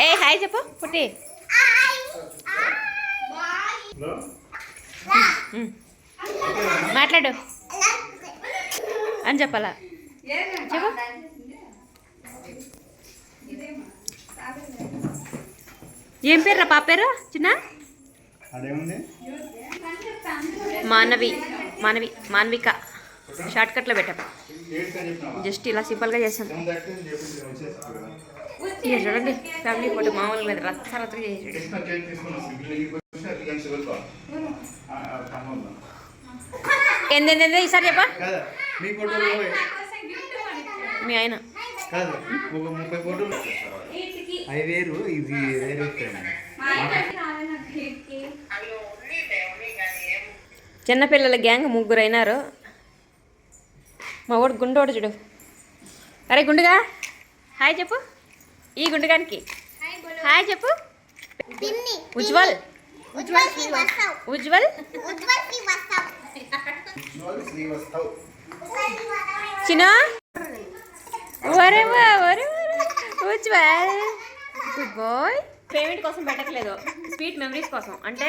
ఏ hi చెప్పు పుట్టి. మాట్లాడు అని చెప్పాలా చెప్పు. ఏం పేరు రా పాప పేరు చిన్న? మానవి మానవి మాన్విక షార్ట్ కట్లో పెట్టాం. జస్ట్ ఇలా సింపుల్గా చేసాం. ఇక చూడండి ఫ్యామిలీ ఫోటో మామూలుగా లేదు, రచ్చ రచ్చగా చేసాడు. ఏందేందే ఈసారి చెప్పా మీ ఆయన చిన్నపిల్లల గ్యాంగ్ 3 అయినారు. మా వాడు గుండోడు చూడు. అరే గుండుగా హాయ్ చెప్పు. ఈ గుండుగానికి హాయ్ చెప్పు. ఉజ్వల్ ఉజ్వల్ ఉజ్వల్ చిన్న ఉజ్వల్ గుడ్ బాయ్. పేమెంట్ కోసం పెట్టట్లేదు, స్వీట్ మెమరీస్ కోసం. అంటే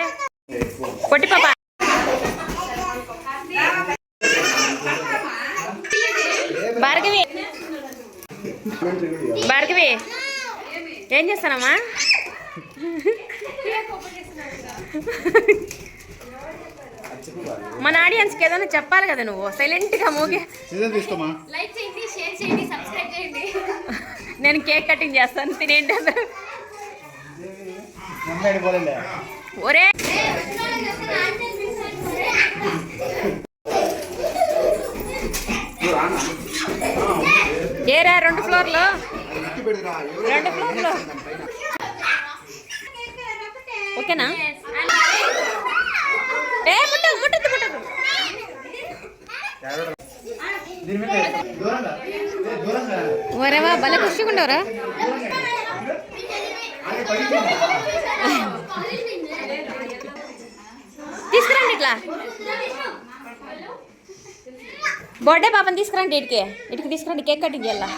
పొట్టి పాప భార్గవి భార్గవి ఏం చేస్తానమ్మా? మన ఆడియన్స్కి ఏదైనా చెప్పాలి కదా, నువ్వు సైలెంట్గా మూగి. నేను కేక్ కటింగ్ చేస్తాను, తినేంటి అందరూ. ఒరే ఏరా 2 ఫ్లోర్లు ఓకేనా? ఏ పుట్టు పుట్టదు పుట్టదు. ఒరేవా భలే ఖుషిగా ఉండవరా. తీసుకురండి ఇట్లా బర్త్డే పాపని తీసుకురండి. ఇటుకి తీసుకురండి, కేక్ కటింగ్ చేయాలా.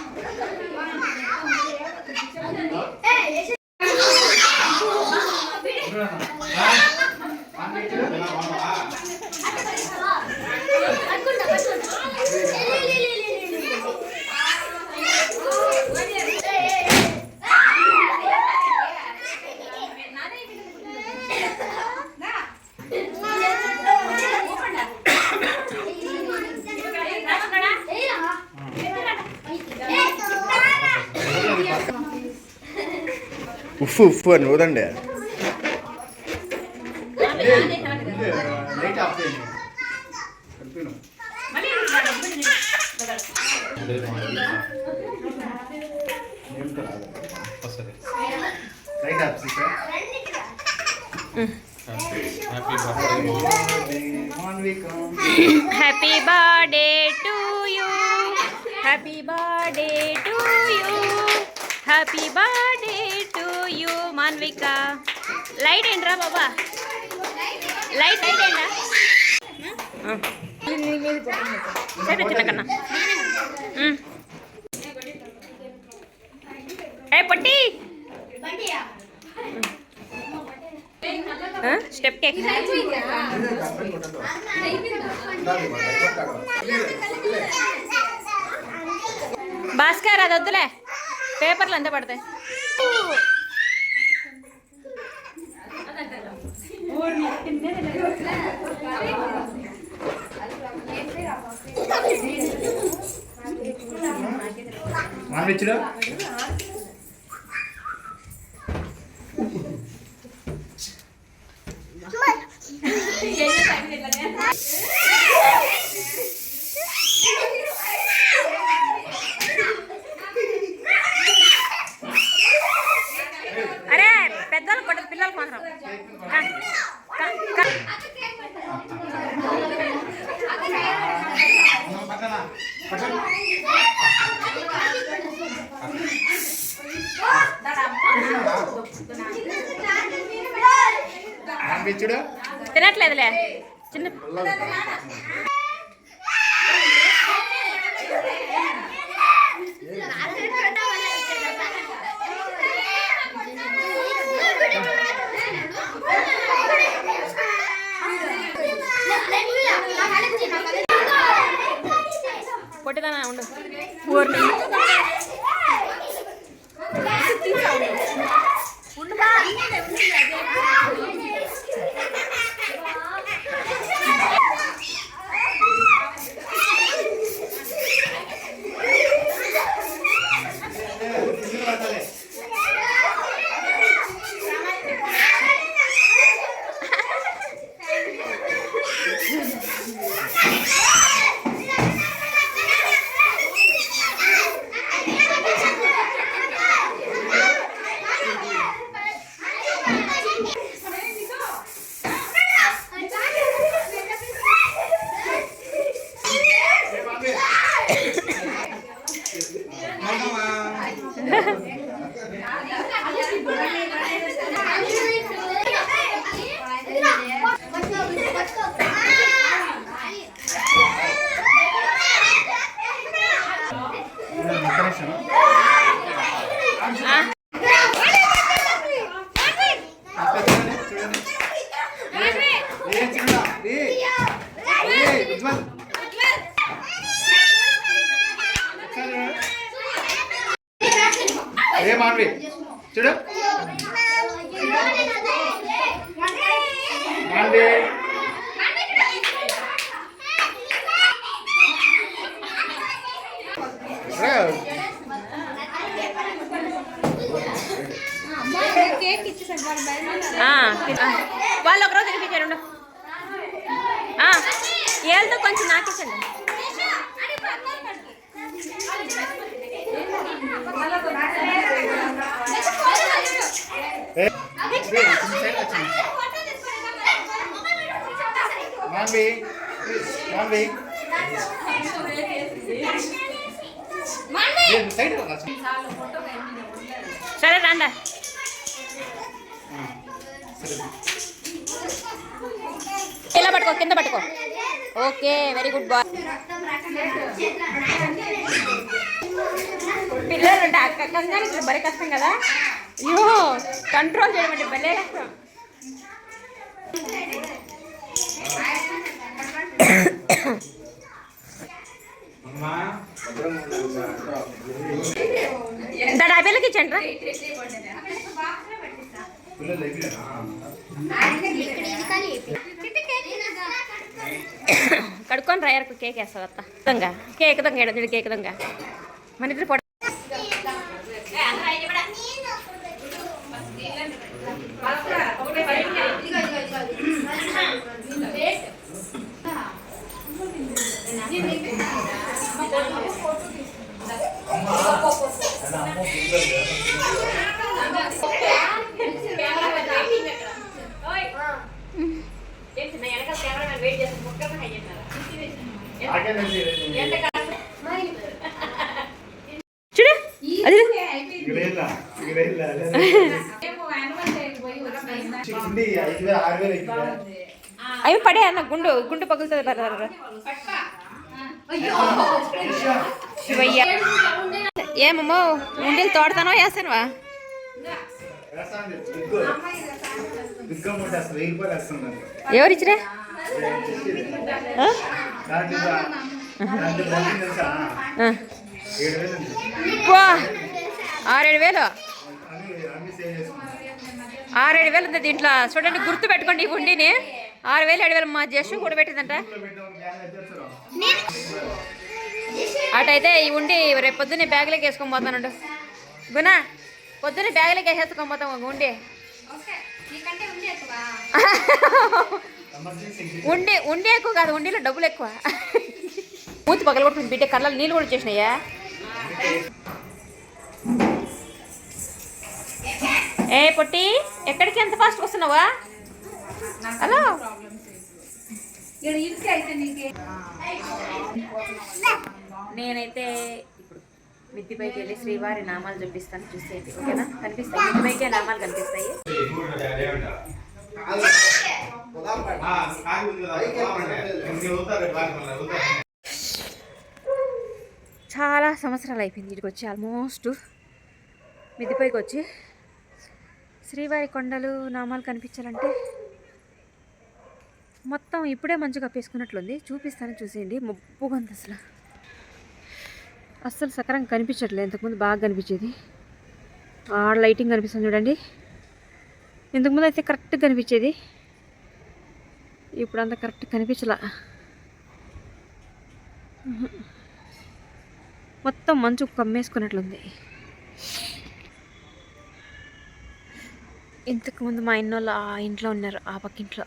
ఉఫ్ ఉఫ్ అని ఊదండి. Happy birthday to you, happy birthday to you, happy birthday to you Manvika. Light ఏంట్రా బాబా, లైట్ లైట్ ఏంటా సరే చిన్న కన్నా. ఏ పట్టి స్టెప్ కేక్. భాస్కర్ అది వద్దులే, పేపర్లు ఎంత పడతాయి. అరే పెద్దలు కొట్టదు, పిల్లలకు మాత్రం. తినట్లేదులే చిన్న. మాన్వి చూడు మాన్వి వాళ్ళు ఒకరోజు తినిపించారు ఏళ్ళతో కొంచెం నాకేసండి. మాన్వి మాన్వి సరే రండా. ఇలా పట్టుకో, కింద పట్టుకో. Okay, very good boy. పిల్లలు అంటే కంగారు ఇక్కడ బరి కష్టం కదా. అయ్యో, కంట్రోల్ చేయడం అంటే భలే కష్టం. డబ్బేలకి ఇచ్చండి రా. కడుక్కొని రాయరకు కేక్ వేస్తావు అత్త. దొంగ కేక్ దొంగ ఏడు కేక్ దొంగ మన ఇద్దరు పొడ. చూడు అవి పడే అన్న గుండు గుండు పగులుతుంది. ఏమమ్మో ఉండీలు తోడతానో వేస్తానువా? ఎవరిచ్చిరా? 6,000 6,000 ఉంది దీంట్లో. చూడండి, గుర్తు పెట్టుకోండి. ఈ ఉండిని 6,000 7,000 మా జస్సు కూడా పెట్టిందంట. అటైతే ఈ ఉండి రేపు పొద్దున్నే బ్యాగులోకి వేసుకొని పోతానండు. గునా పొద్దున్నే బ్యాగులోకి వేసేసుకొని పోతాం. ఉండి ఉండి ఉండి ఎక్కువ కాదు, ఉండిలో డబ్బులు ఎక్కువ. మూతి పగల కొట్టుకుని బిడ్డ కళ్ళలో నీళ్ళు కూడా వచ్చేసినాయా? ఏ పొట్టి, ఎక్కడికి ఎంత ఫాస్ట్ వస్తున్నావా? హలో, నేనైతే ఇప్పుడు మిద్దిపైకి వెళ్ళి శ్రీవారి నామాలు చూపిస్తాను. చూసేది ఓకేనా? కనిపిస్తాయి మిద్దిపైకే నామాలు కనిపిస్తాయి. చాలా సంవత్సరాలు అయిపోయింది ఇక్కడికి వచ్చి. ఆల్మోస్ట్ మిద్దిపైకి వచ్చి శ్రీవారి కొండలు నామాలు కనిపించాలంటే మొత్తం ఇప్పుడే మంచిగా కప్పేసుకున్నట్లుంది. చూపిస్తాను, చూసేయండి. మబ్బుగా ఉంది అస్సలు సకరంగా కనిపించట్లేదు. ఇంతకుముందు బాగా కనిపించేది. ఆడ లైటింగ్ కనిపిస్తుంది చూడండి. ఇంతకుముందు అయితే కరెక్ట్గా కనిపించేది, ఇప్పుడు అంత కరెక్ట్ కనిపించలా. మొత్తం మంచు కమ్మేసుకున్నట్లుంది. ఇంతకుముందు మా ఇన్నోళ్ళు ఆ ఇంట్లో ఉన్నారు, ఆ పక్కింట్లో.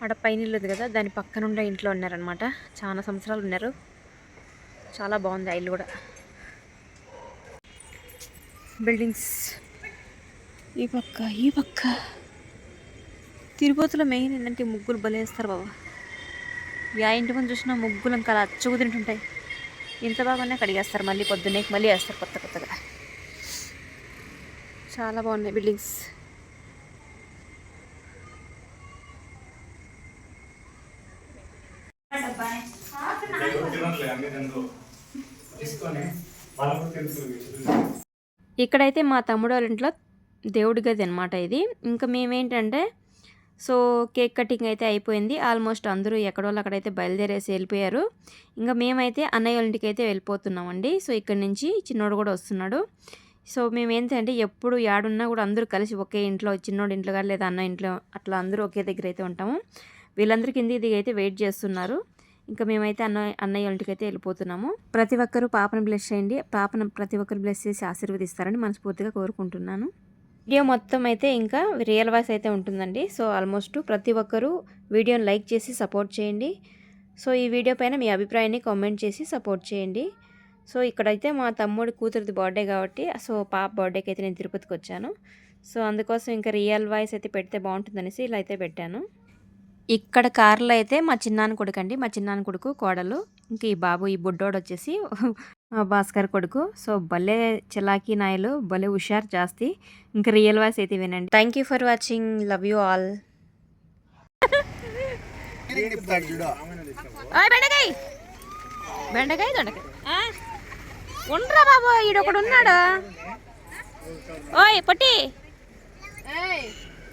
ఆడ పైన ఇల్లు ఉంది కదా, దాని పక్కన ఉండే ఇంట్లో ఉన్నారనమాట. చాలా సంవత్సరాలు ఉన్నారు. చాలా బాగుంది ఆ ఇల్లు కూడా. బిల్డింగ్స్ ఈ పక్క తిరుపతిలో మెయిన్ ఏంటంటే ముగ్గులు బలేస్తారు బాబా. యా ఇంటి ముందు చూసినా ముగ్గులు ఇంకా అలా అచ్చుకు తింటుంటాయి. ఇంత బాగానే కడిగేస్తారు, మళ్ళీ పొద్దున్నే మళ్ళీ వేస్తారు కొత్తగా. చాలా బాగున్నాయి బిల్డింగ్స్. ఇక్కడైతే మా తమ్ముడు వాళ్ళ ఇంట్లో దేవుడి గది అనమాట ఇది. ఇంకా మేమేంటంటే సో కేక్ కటింగ్ అయితే అయిపోయింది. ఆల్మోస్ట్ అందరూ ఎక్కడోళ్ళు అక్కడైతే బయలుదేరేసి వెళ్ళిపోయారు. ఇంకా మేమైతే అన్నయ్య వాళ్ళ ఇంటికి అయితే వెళ్ళిపోతున్నామండి. సో ఇక్కడ నుంచి చిన్నోడు కూడా వస్తున్నాడు. సో మేమేంటంటే ఎప్పుడు యాడున్నా కూడా అందరూ కలిసి ఒకే ఇంట్లో, చిన్నోడు ఇంట్లో కానీ లేదా అన్న ఇంట్లో అట్లా అందరూ ఒకే దగ్గర అయితే ఉంటాము. వీళ్ళందరూ కిందికి దిగి అయితే వెయిట్ చేస్తున్నారు. ఇంకా మేమైతే అన్నయ్య ఇంటికి అయితే వెళ్ళిపోతున్నాము. ప్రతి ఒక్కరూ పాపను బ్లెస్ చేయండి. పాపను ప్రతి ఒక్కరు బ్లెస్ చేసి ఆశీర్వదిస్తారని మనస్ఫూర్తిగా కోరుకుంటున్నాను. వీడియో మొత్తం అయితే ఇంకా రియల్ వాయిస్ అయితే ఉంటుందండి. సో ఆల్మోస్ట్ ప్రతి ఒక్కరూ వీడియోని లైక్ చేసి సపోర్ట్ చేయండి. సో ఈ వీడియో పైన మీ అభిప్రాయాన్ని కామెంట్ చేసి సపోర్ట్ చేయండి. సో ఇక్కడైతే మా తమ్ముడి కూతురిది బర్త్డే కాబట్టి సో పాప బర్త్డేకి అయితే నేను తిరుపతికి వచ్చాను. సో అందుకోసం ఇంకా రియల్ వాయిస్ అయితే పెడితే బాగుంటుందనేసి ఇలా అయితే పెట్టాను. ఇక్కడ కార్లో అయితే మా చిన్నాన్న కొడుకు అండి, మా చిన్నాన్న కొడుకు కోడలు, ఇంకా ఈ బాబు ఈ బుడ్డోడు వచ్చేసి భాస్కర్ కొడుకు. సో భలే చలాకీ నాయలు, భలే హుషారు జాస్తి. ఇంకా రియల్ వాయిస్ అయితే వినండి. Thank you for watching, love you all. బెండకాయ బెండకాయ దొండకాయ ఉండరా బాబు, ఈడొకడు ఉన్నాడు. ఓయ్ పొట్టి,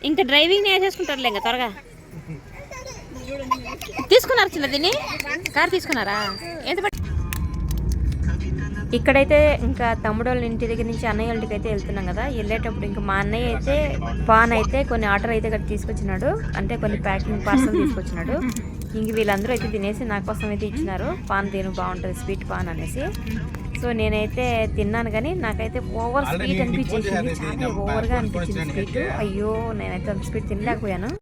ఇంకా డ్రైవింగ్ నేర్చేసుకుంటారులే ఇంకా త్వరగా. తీసుకున్నారు చిన్న దీన్ని, కారు తీసుకున్నారా? ఎంత ఇక్కడైతే ఇంకా తమ్ముడు వాళ్ళ ఇంటి దగ్గర నుంచి అన్నయ్య వాళ్ళ ఇంటికి అయితే వెళ్తున్నాం కదా. వెళ్ళేటప్పుడు ఇంకా మా అన్నయ్య అయితే పాన్ అయితే కొన్ని ఆర్డర్ అయితే ఇక్కడ తీసుకొచ్చినాడు, అంటే కొన్ని ప్యాకింగ్ పార్సల్ తీసుకొచ్చినాడు. ఇంక వీళ్ళందరూ అయితే తినేసి నా కోసం అయితే ఇచ్చినారు. పాన్ తిను బాగుంటుంది, స్వీట్ పాన్ అనేసి. సో నేనైతే తిన్నాను కానీ నాకైతే ఓవర్ స్వీట్ అనిపించేసింది, చాలా ఓవర్గా అనిపించింది స్వీట్. అయ్యో నేనైతే అంత స్వీట్ తినలేకపోయాను.